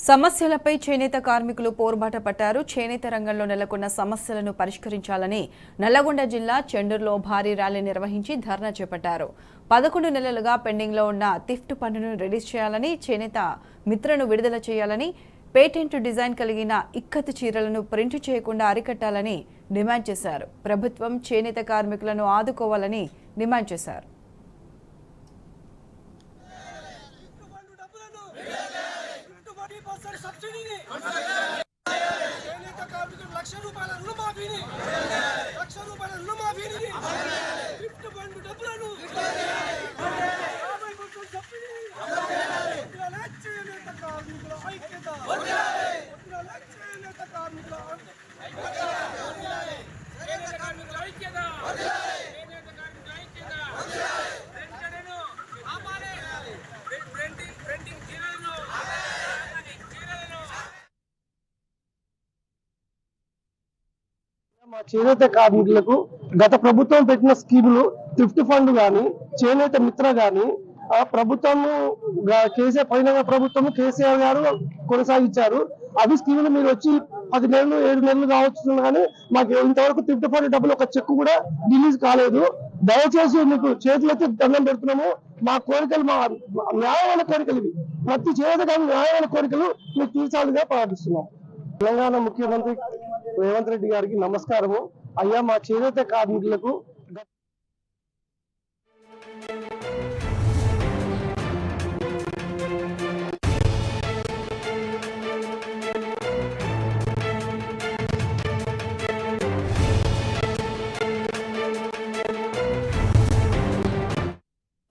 సమస్యలపై చేనేత కార్మికులు పోరుబాట పట్టారు. చేనేత రంగంలో నెలకొన్న సమస్యలను పరిష్కరించాలని నల్లగొండ జిల్లా చెండూరులో భారీ ర్యాలీ నిర్వహించి ధర్నా చేపట్టారు. 11 నెలలుగా పెండింగ్ లో ఉన్న థిఫ్ట్ పన్నును రిలీజ్ చేయాలని, చేనేత మిత్రను విడుదల చేయాలని, పేటెంట్ డిజైన్ కలిగిన ఇక్కత్ చీరలను ప్రింట్ చేయకుండా అరికట్టాలని డిమాండ్ చేశారు. ప్రభుత్వం చేనేత కార్మికులను ఆదుకోవాలని డిమాండ్ చేశారు. మా చేనేత కార్మికులకు గత ప్రభుత్వం పెట్టిన స్కీములు థిఫ్ట్ ఫండ్ గాని, చేనేత మిత్ర గాని ఆ ప్రభుత్వము ప్రభుత్వము కేసీఆర్ గారు కొనసాగించారు. అవి స్కీములు మీరు వచ్చి 10 నెలలు 7 నెలలు కావచ్చు, కానీ మాకు ఇంతవరకు థిఫ్ట్ ఫండ్ డబ్బులు ఒక చెక్ కూడా రిలీజ్ కాలేదు. దయచేసి మీకు చేతులెత్తి దండం పెడుతున్నాము. మా కోరికలు, మా న్యాయమైన కోరికలు ఇవి. ప్రతి చేనేత కార్మికుల న్యాయమైన కోరికలు మీరు తీర్చాలిగా ప్రార్థిస్తున్నాం. తెలంగాణ ముఖ్యమంత్రి రేవంత్ రెడ్డి గారికి నమస్కారము. అయ్యా, మా చేనేత కార్మికులకు